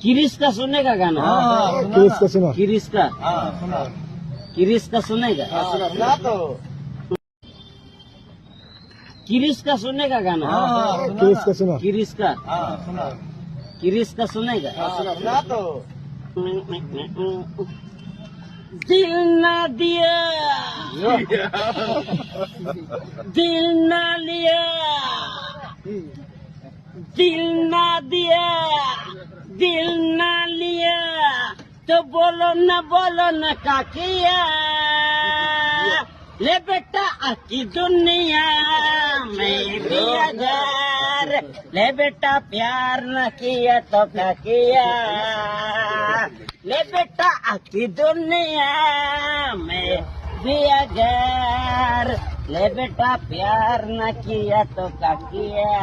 किरिस का सुनेगा गाना? किरिस का सुना? किरिस का किरिस का सुनेगा? सुना तो किरिस का सुनेगा गाना? किरिस का सुना? किरिस का सुना किरिस का सुनेगा? सुना तो दिल ना दिया, दिल ना लिया, दिल ना दिया, दिल ना लिया, तो बोलो न का किया। ले बेटा आकी दुनिया में भी अगर ले बेटा प्यार न किया तो क्या किया। ले बेटा आकी दुनिया में भी अगर ले बेटा प्यार न किया तो क्या किया।